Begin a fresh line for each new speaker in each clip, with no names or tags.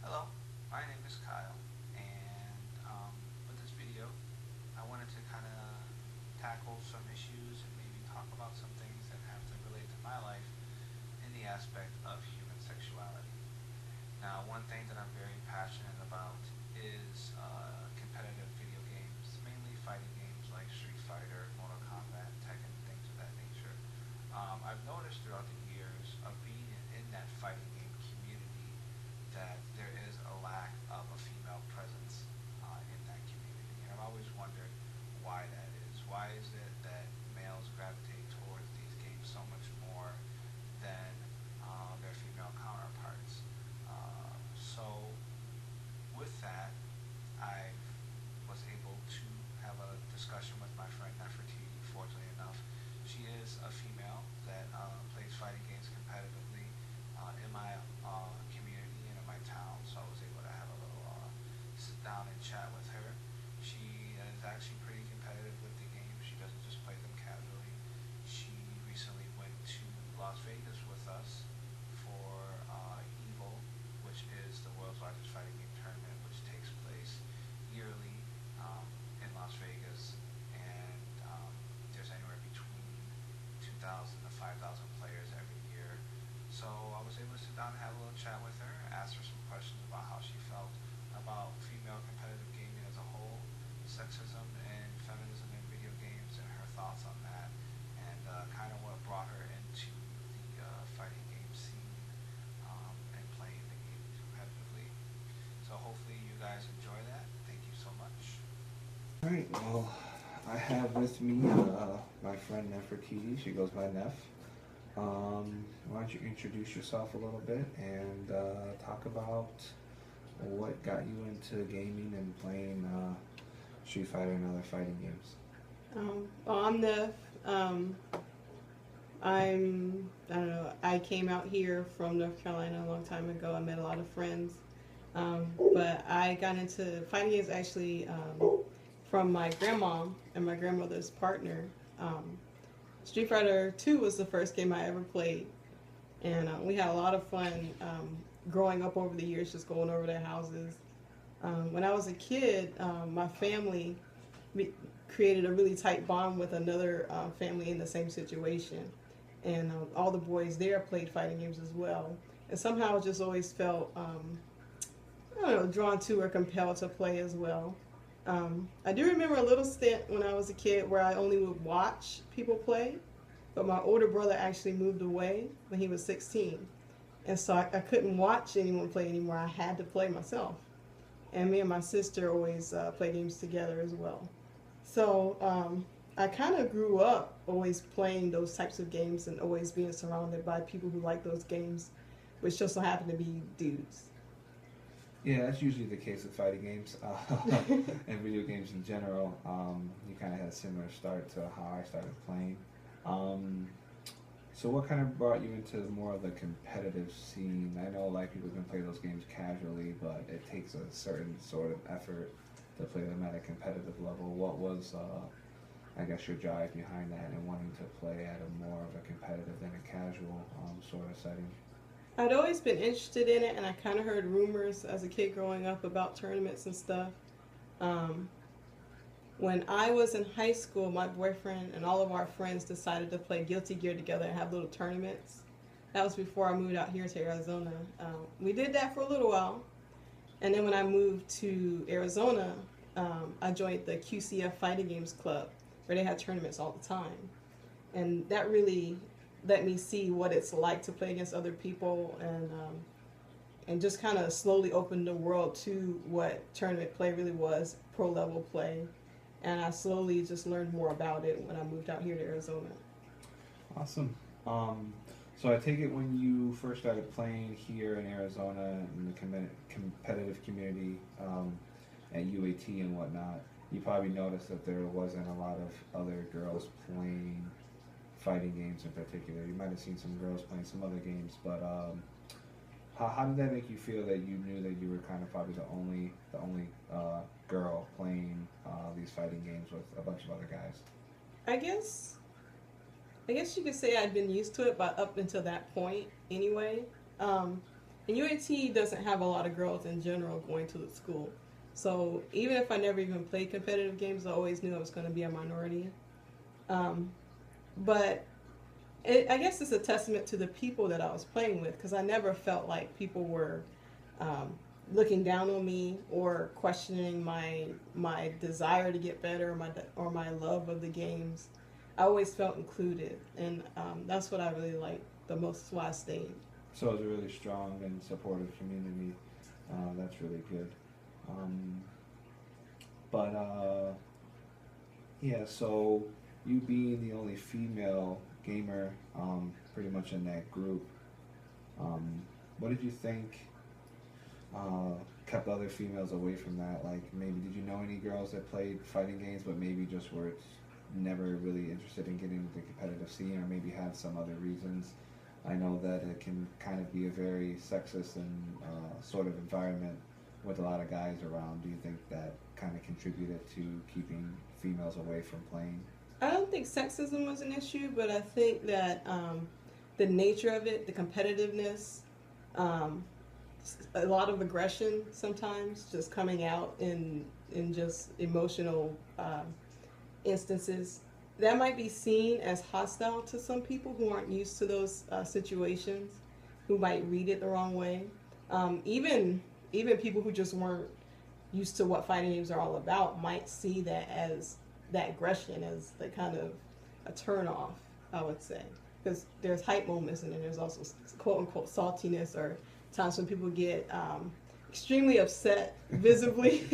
Hello, my name is Kyle, and with this video, I wanted to kind of tackle some issues and maybe talk about some things that have to relate to my life in the aspect of human sexuality. Now, one thing that I'm very passionate about is competitive video games, mainly fighting games like Street Fighter, Mortal Kombat, Tekken, things of that nature. I've noticed throughout the years of being in that fighting game community that there is a lack of a female presence in that community. And I've always wondered why that is. Why is it that males gravitate towards these games so much more than their female counterparts? So with that, I was able to have a discussion with my friend Nefertiti. Fortunately enough, she is a female that plays fighting games competitively in my community and in my town. So I was able to have a little sit down and chat with her. She is actually pretty competitive with the game. She doesn't just play them casually. She recently went to Las Vegas with us for Evo, which is the world's largest fighting game tournament, which takes place yearly in Las Vegas, and there's anywhere between 2,000 to 5,000 players every year. So I was able to sit down and have a little chat with her, ask her some questions about how she felt about female competitive gaming as a whole, sexism and feminism in video games, and her thoughts on that, and kind of what brought her into the fighting game scene and playing the game competitively. So hopefully you guys enjoy that. Thank you so much.
All right. Well, I have with me my friend Nefertiti. She goes by Nef. Why don't you introduce yourself a little bit and talk about what got you into gaming and playing Street Fighter and other fighting games?
I'm Neff. I don't know, I came out here from North Carolina a long time ago. I met a lot of friends. But I got into fighting games actually from my grandma and my grandmother's partner. Um, Street Fighter 2 was the first game I ever played. And we had a lot of fun growing up over the years, just going over their houses. When I was a kid, my family created a really tight bond with another family in the same situation. And all the boys there played fighting games as well. And somehow I just always felt, I don't know, drawn to or compelled to play as well. I do remember a little stint when I was a kid where I only would watch people play, but my older brother actually moved away when he was 16. And so I couldn't watch anyone play anymore. I had to play myself. And me and my sister always play games together as well. So I kind of grew up always playing those types of games and always being surrounded by people who like those games, which just so happened to be dudes.
Yeah, that's usually the case with fighting games and video games in general. You kind of had a similar start to how I started playing. Um, so, what kind of brought you into more of the competitive scene? I know a lot of people can play those games casually, but it takes a certain sort of effort to play them at a competitive level. What was, I guess, your drive behind that and wanting to play at a more of a competitive than a casual sort of setting?
I'd always been interested in it, and I kind of heard rumors as a kid growing up about tournaments and stuff. Um, when I was in high school, my boyfriend and all of our friends decided to play Guilty Gear together and have little tournaments. That was before I moved out here to Arizona. We did that for a little while, and then when I moved to Arizona, I joined the QCF Fighting Games Club, where they had tournaments all the time. And that really let me see what it's like to play against other people, and just kind of slowly opened the world to what tournament play really was, pro level play. And I slowly just learned more about it when I moved out here to Arizona.
Awesome. So I take it when you first started playing here in Arizona in the competitive community at UAT and whatnot, you probably noticed that there wasn't a lot of other girls playing fighting games in particular. You might have seen some girls playing some other games, but how did that make you feel that you knew that you were kind of probably the only girl playing these fighting games with a bunch of other guys?
I guess I guess you could say I'd been used to it, but up until that point, anyway. And UAT doesn't have a lot of girls in general going to the school. So even if I never even played competitive games, I always knew I was going to be a minority. But I guess it's a testament to the people that I was playing with, because I never felt like people were looking down on me or questioning my desire to get better, or my love of the games. I always felt included, and that's what I really liked the most. That's why I stayed.
So it's a really strong and supportive community. That's really good. Yeah, so you being the only female gamer pretty much in that group, what did you think kept other females away from that? Like, maybe did you know any girls that played fighting games but maybe just were never really interested in getting into the competitive scene, or maybe had some other reasons? I know that it can kind of be a very sexist and sort of environment with a lot of guys around. Do you think that kind of contributed to keeping females away from playing?
I don't think sexism was an issue, but I think that the nature of it, the competitiveness, a lot of aggression sometimes just coming out in just emotional instances, that might be seen as hostile to some people who aren't used to those situations, who might read it the wrong way. Even people who just weren't used to what fighting games are all about might see that aggression as the kind of a turn off, I would say. Because there's hype moments, and then there's also quote unquote saltiness, or times when people get extremely upset visibly.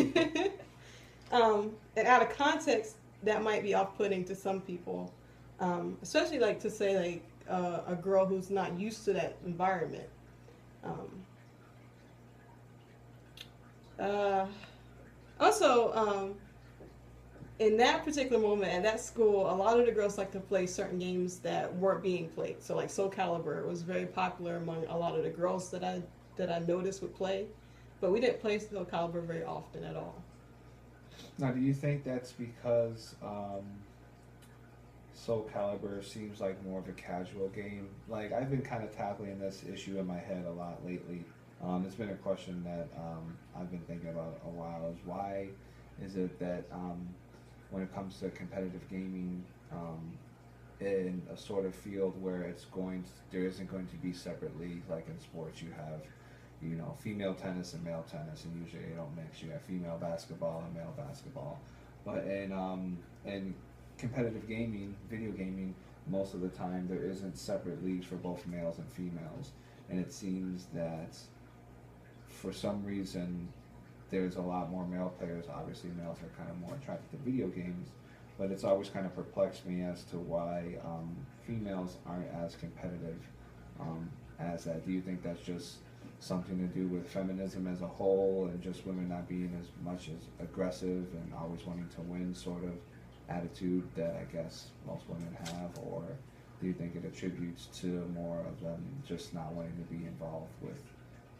And out of context, that might be off-putting to some people, especially like to say like a girl who's not used to that environment. Also, in that particular moment at that school, a lot of the girls like to play certain games that weren't being played. So like Soul Calibur was very popular among a lot of the girls that I noticed would play, but we didn't play Soul Calibur very often at all.
Now, do you think that's because Soul Calibur seems like more of a casual game? Like, I've been kind of tackling this issue in my head a lot lately. It's been a question that I've been thinking about a while, is why is it that when it comes to competitive gaming in a sort of field where there isn't going to be separate leagues, like in sports you have, you know, female tennis and male tennis, and usually they don't mix. You have female basketball and male basketball. But in competitive gaming, video gaming, most of the time there isn't separate leagues for both males and females. And it seems that for some reason there's a lot more male players. Obviously males are kind of more attracted to video games, but it's always kind of perplexed me as to why females aren't as competitive as that. Do you think that's just something to do with feminism as a whole, and just women not being as much as aggressive and always wanting to win sort of attitude that I guess most women have? Or do you think it attributes to more of them just not wanting to be involved with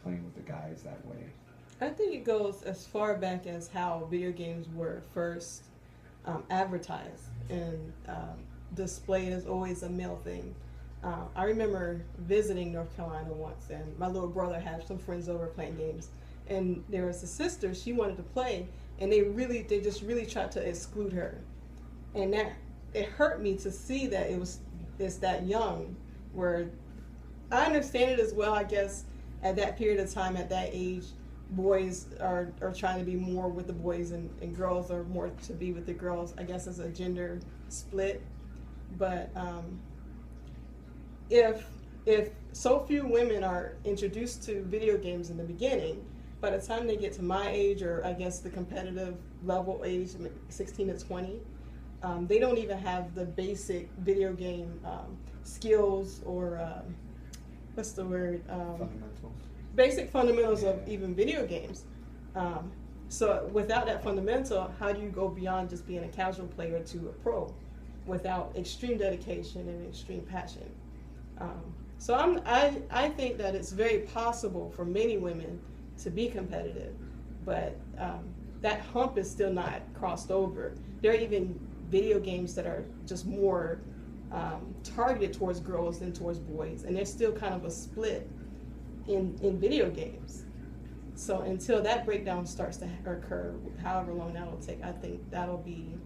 playing with the guys that way?
I think it goes as far back as how video games were first advertised and displayed as always a male thing. I remember visiting North Carolina once, and my little brother had some friends over playing games, and there was a sister, she wanted to play, and they just really tried to exclude her. And that, it hurt me to see that it's that young, where I understand it as well, I guess, at that period of time, at that age, boys are trying to be more with the boys, and girls are more to be with the girls, I guess, as a gender split. But if so few women are introduced to video games in the beginning, by the time they get to my age, or I guess the competitive level age, 16 to 20, they don't even have the basic video game skills, or what's the word?
Fundamentals.
Basic fundamentals of even video games. So without that fundamental, how do you go beyond just being a casual player to a pro without extreme dedication and extreme passion? So I think that it's very possible for many women to be competitive, but that hump is still not crossed over. There are even video games that are just more targeted towards girls than towards boys, and there's still kind of a split in video games. So until that breakdown starts to occur, however long that'll take, I think that'll be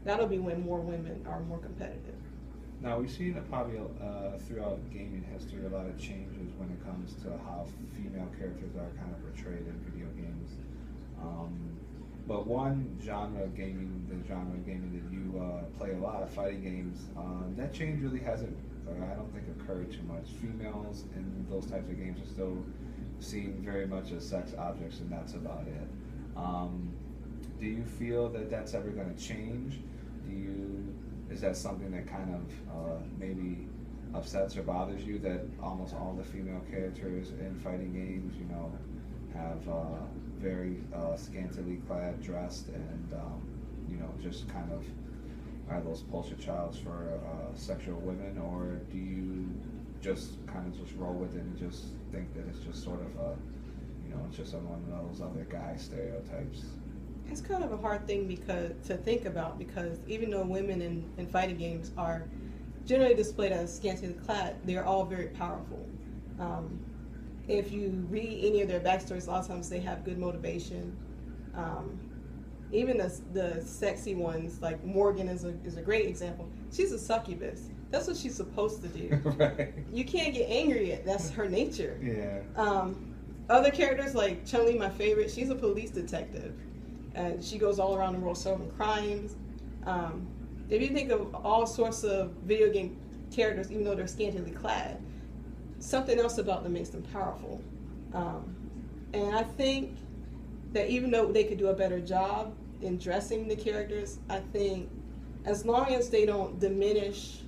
when more women are more competitive.
Now, we've seen probably throughout gaming history a lot of changes when it comes to how female characters are kind of portrayed in video games. But one genre of gaming, the genre of gaming that you play a lot, fighting games, that change really hasn't, I don't think, occurred too much. Females in those types of games are still seen very much as sex objects, and that's about it. Do you feel that that's ever going to change? Is that something that kind of maybe upsets or bothers you, that almost all the female characters in fighting games, you know, have very scantily clad, dressed, and you know, just kind of are those poster childs for sexual women, or do you just kind of just roll with it and just think that it's just sort of a, you know, it's just one of those other guy stereotypes?
It's kind of a hard thing to think about, because even though women in fighting games are generally displayed as scantily clad, they're all very powerful. If you read any of their backstories, a lot of times they have good motivation. Even the sexy ones, like Morgan is a great example. She's a succubus. That's what she's supposed to do.
Right.
You can't get angry at that's her nature.
Yeah.
Other characters like Chun-Li, my favorite, she's a police detective. And she goes all around the world solving crimes. If you think of all sorts of video game characters, even though they're scantily clad, something else about them makes them powerful. And I think that even though they could do a better job in dressing the characters, I think as long as they don't diminish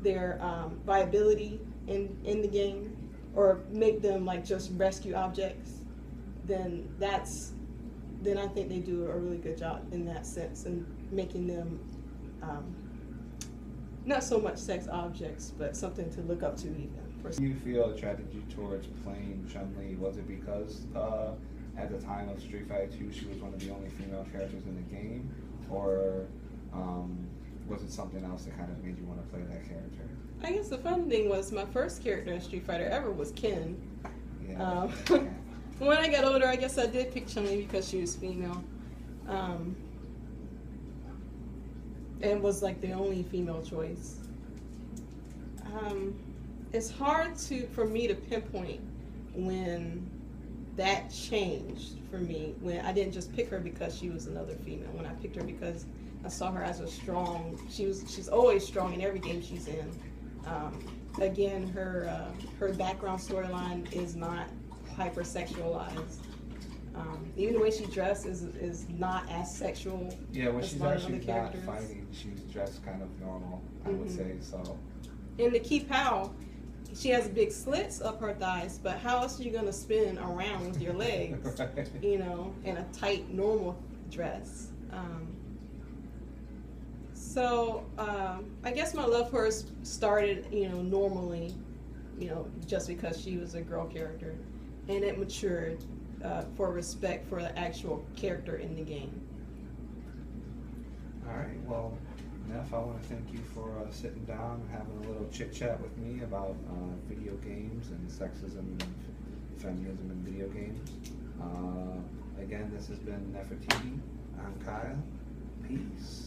their viability in the game or make them like just rescue objects, then I think they do a really good job in that sense, and making them not so much sex objects, but something to look up to even.
You feel attracted you towards playing Chun-Li? Was it because at the time of Street Fighter 2 she was one of the only female characters in the game, or was it something else that kind of made you want to play that character?
I guess the fun thing was my first character in Street Fighter ever was Ken.
Yeah.
When I got older, I guess I did pick Chun-Li because she was female. And was like the only female choice. It's hard for me to pinpoint when that changed for me, when I didn't just pick her because she was another female. When I picked her because I saw her as a strong, she's always strong in every game she's in. Again, her background storyline is not hypersexualized. Even the way she dresses is not as sexual.
Yeah, when
as
she's
a lot of
actually
other
not
characters.
fighting, she's dressed kind of normal, I would say. So
In the Ki Pao, she has big slits up her thighs, but how else are you gonna spin around with your legs?
Right.
You know, in a tight normal dress. So I guess my love for her started, you know, normally, you know, just because she was a girl character, and it matured for respect for the actual character in the game.
All right. Well, Neff, I want to thank you for sitting down and having a little chit chat with me about video games and sexism and feminism in video games. Again, this has been Nefertiti. I'm Kyle. Peace.